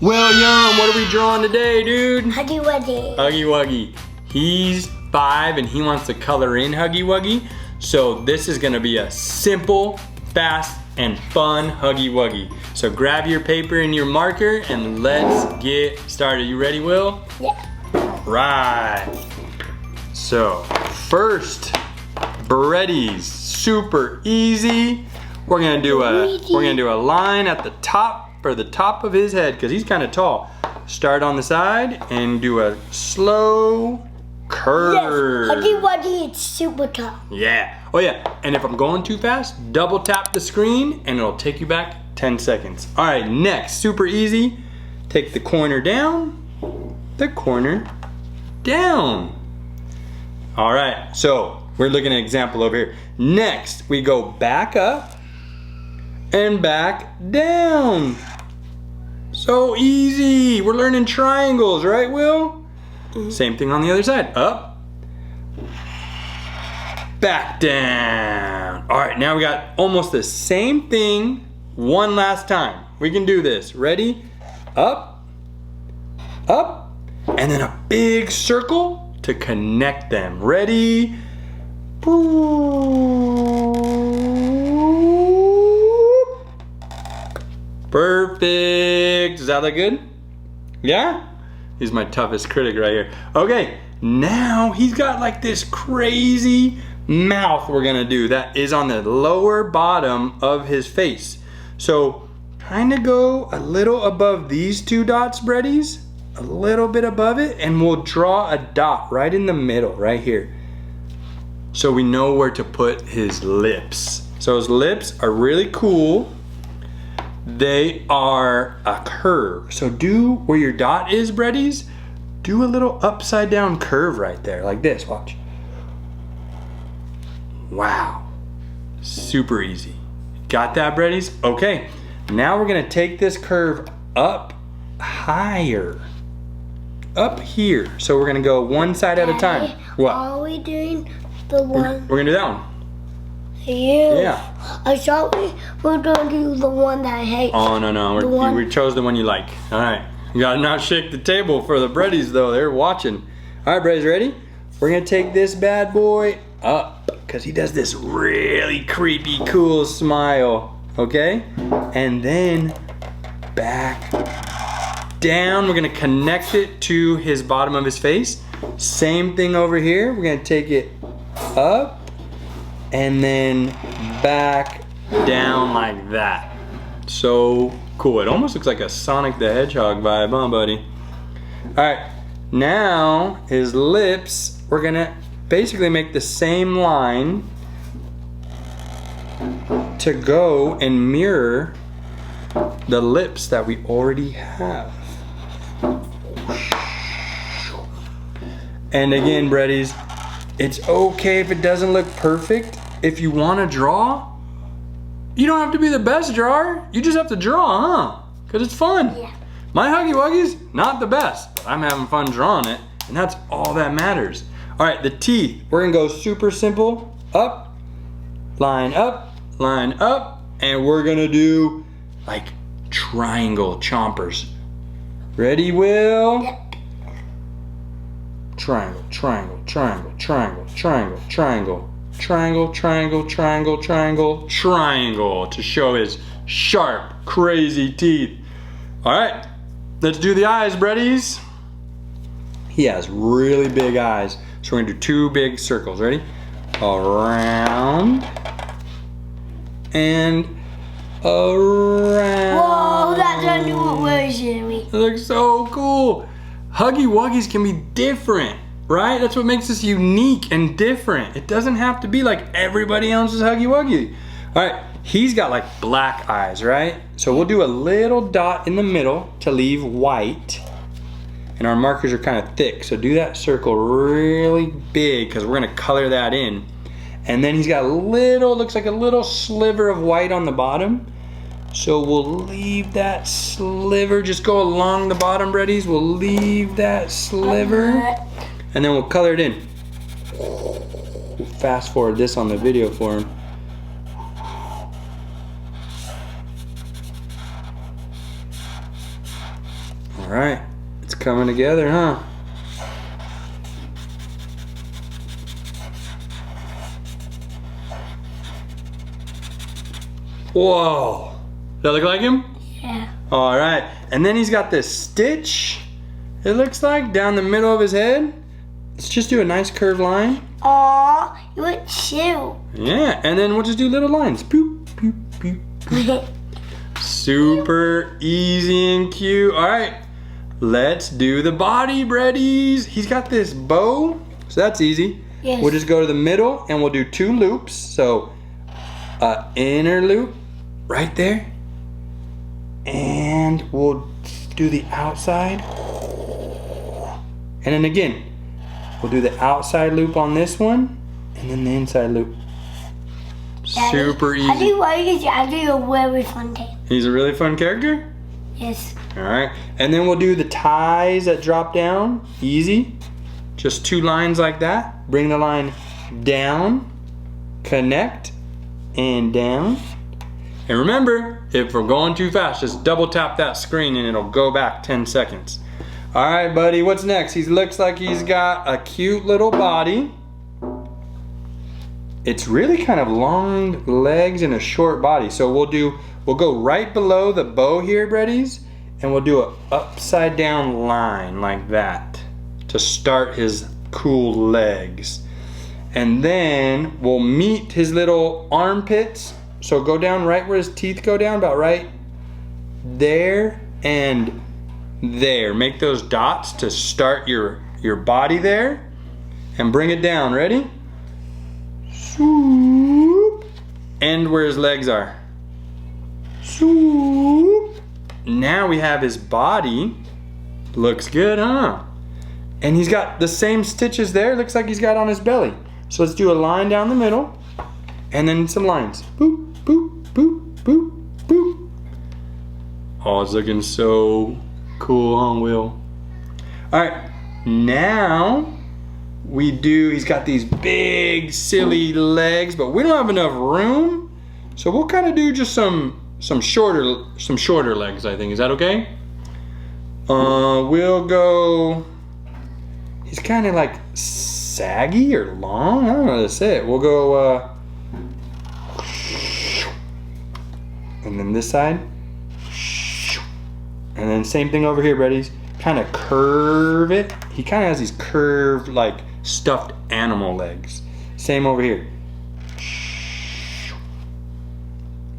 William, what are we drawing today, dude? Huggy Wuggy. Huggy Wuggy. He's 5 and he wants to color in Huggy Wuggy. So this is gonna be a simple, fast, and fun Huggy Wuggy. So grab your paper and your marker and let's get started. You ready, Will? Yeah. Right. So first, breadies, super easy. We're gonna do a line at the top for the top of his head because he's kind of tall. Start on the side and do a slow curve. Yes, Huggy Wuggy, it's super tall. Yeah. Oh yeah. And if I'm going too fast, double tap the screen and it'll take you back 10 seconds. All right, next, super easy. Take the corner down, the corner down. All right, so we're looking at an example over here. Next, we go back up and back down. So easy. We're learning triangles, right, Will? Mm-hmm. Same thing on the other side. Up, back down. All right, now we got almost the same thing one last time. We can do this. Ready? Up, up, and then a big circle to connect them. Ready? Perfect. Does that look good? Yeah? He's my toughest critic right here. Okay, now he's got like this crazy mouth we're gonna do that is on the lower bottom of his face. So kind of go a little above these two dots, breadies, a little bit above it, and we'll draw a dot right in the middle, right here. So we know where to put his lips. So his lips are really cool. They are a curve. So do where your dot is, breadies, do a little upside down curve right there, like this, watch. Wow, super easy. Got that, breadies? Okay, now we're gonna take this curve up higher, up here. So we're gonna go one side at a time. What? Are we doing the one? We're gonna do that one. Yeah. I thought we were gonna do the one that I hate. Oh, no. We chose the one you like. All right. You gotta not shake the table for the breadies though. They're watching. All right, breadies, ready? We're gonna take this bad boy up because he does this really creepy, cool smile. Okay? And then back down. We're gonna connect it to his bottom of his face. Same thing over here. We're gonna take it up and then back down like that. So cool. It almost looks like a Sonic the Hedgehog vibe, huh, buddy? All right, now his lips, we're gonna basically make the same line to go and mirror the lips that we already have. And again, breadies, it's okay if it doesn't look perfect. If you want to draw, you don't have to be the best drawer. You just have to draw, huh? Because it's fun. Yeah. My Huggy Wuggy's not the best, but I'm having fun drawing it, and that's all that matters. All right, the teeth. We're gonna go super simple. Up, line up, and we're gonna do like triangle chompers. Ready, Will? Yep. Triangle, triangle, triangle, triangle, triangle, triangle, triangle, triangle, triangle, triangle, triangle to show his sharp, crazy teeth. All right, let's do the eyes, breadies. He has really big eyes, so we're gonna do 2 big circles. Ready? Around and around. Whoa, that's a new version. It looks so cool. Huggy Wuggies can be different, right? That's what makes us unique and different. It doesn't have to be like everybody else's Huggy Wuggy. All right, he's got like black eyes, right? So we'll do a little dot in the middle to leave white. And our markers are kind of thick, so do that circle really big because we're gonna color that in. And then he's got a little, looks like a little sliver of white on the bottom. So we'll leave that sliver, just go along the bottom, breadies. We'll leave that sliver, and then we'll color it in. We'll fast forward this on the video for him. All right, it's coming together, huh? Whoa, does that look like him? Yeah. All right, and then he's got this stitch, it looks like, down the middle of his head. Let's just do a nice curved line. Aw, you went cute. Yeah, and then we'll just do little lines. Boop, boop, boop, boop. Super easy and cute. All right, let's do the body, breadies. He's got this bow, so that's easy. Yes. We'll just go to the middle and we'll do 2 loops. So, inner loop right there. And we'll do the outside. And then again, we'll do the outside loop on this one, and then the inside loop. Super easy. Huggy Wuggy is actually a very fun game. He's a really fun character? Yes. Alright, and then we'll do the ties that drop down. Easy. Just 2 lines like that. Bring the line down, connect, and down. And remember, if we're going too fast, just double tap that screen and it'll go back 10 seconds. Alright, buddy, what's next? He looks like he's got a cute little body. It's really kind of long legs and a short body. So we'll go right below the bow here, breadies, and we'll do an upside down line like that to start his cool legs. And then we'll meet his little armpits. So go down right where his teeth go down, about right there and there. Make those dots to start your body there, and bring it down. Ready? Swoop. End where his legs are. Swoop. Now we have his body. Looks good, huh? And he's got the same stitches there. Looks like he's got on his belly. So let's do a line down the middle, and then some lines. Boop, boop, boop, boop, boop. Oh, it's looking so cool, huh, Will? All right, now he's got these big, silly legs, but we don't have enough room, so we'll kind of do just some shorter legs, I think. Is that okay? We'll go, he's kind of like saggy or long. I don't know how to say it. We'll go, and then this side. And then same thing over here, buddies. Kind of curve it. He kind of has these curved, like, stuffed animal legs. Same over here.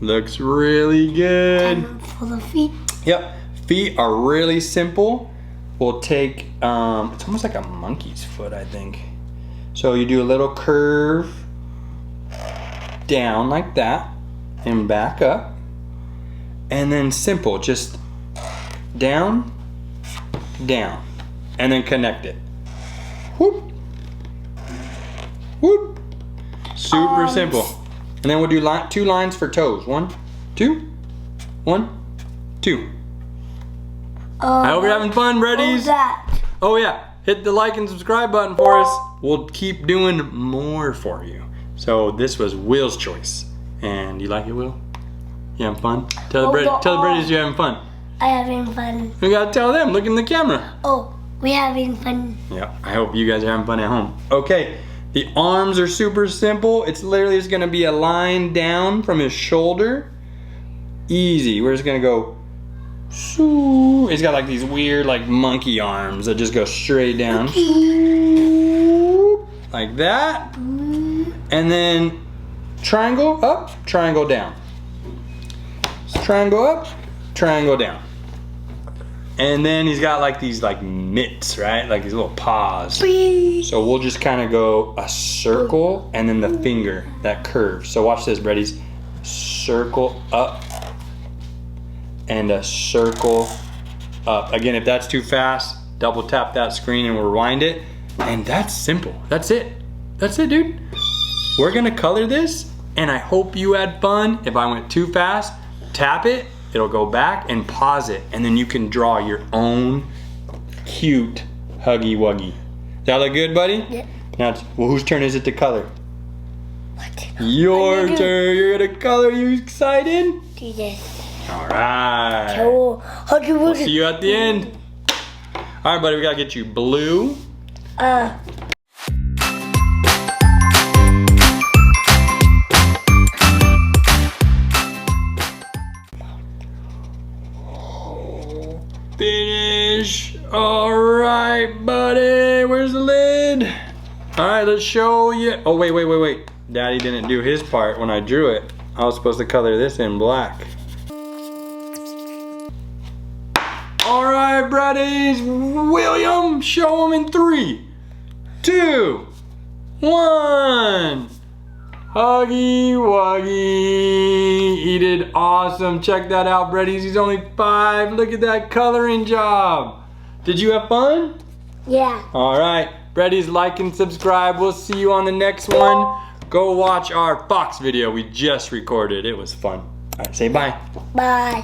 Looks really good. For the feet. Yep. Feet are really simple. We'll take, it's almost like a monkey's foot, I think. So you do a little curve down like that and back up. And then simple, just down, down, and then connect it. Whoop, whoop. Super simple. And then we'll do 2 lines for toes. 1, 2, 1, 2. I hope you're having fun, Breadies. Oh yeah, hit the like and subscribe button for us. We'll keep doing more for you. So this was Will's choice. And you like it, Will? You having fun? Tell the Breadies you're having fun. I'm having fun. We gotta tell them, look in the camera. Oh, we're having fun. Yeah, I hope you guys are having fun at home. Okay, the arms are super simple. It's literally just gonna be a line down from his shoulder. Easy, we're just gonna go, shoo. He's got like these weird like monkey arms that just go straight down. Like that. And then triangle up, triangle down. Triangle up, triangle down. And then he's got like these like mitts, right? Like these little paws. So we'll just kind of go a circle and then the finger, that curve. So watch this, Breadies. Circle up and a circle up. Again, if that's too fast, double tap that screen and rewind it. And that's simple. That's it. That's it, dude. We're gonna color this and I hope you had fun. If I went too fast, tap it. It'll go back and pause it, and then you can draw your own cute Huggy Wuggy. Does that look good, buddy? Yeah. Now, well, whose turn is it to color? What? Your turn. You're gonna color. You excited? Do this. All right. So, Huggy Wuggy. We'll see you at the end. All right, buddy, we gotta get you blue. Finish. All right, buddy. Where's the lid? All right, let's show you. Oh, wait. Daddy didn't do his part when I drew it. I was supposed to color this in black. All right, buddies. William, show him in 3, 2, 1. Huggy Wuggy. He did awesome. Check that out, Breddies. He's only 5. Look at that coloring job. Did you have fun? Yeah. All right. Breddies, like and subscribe. We'll see you on the next one. Go watch our fox video we just recorded. It was fun. All right, say bye. Bye.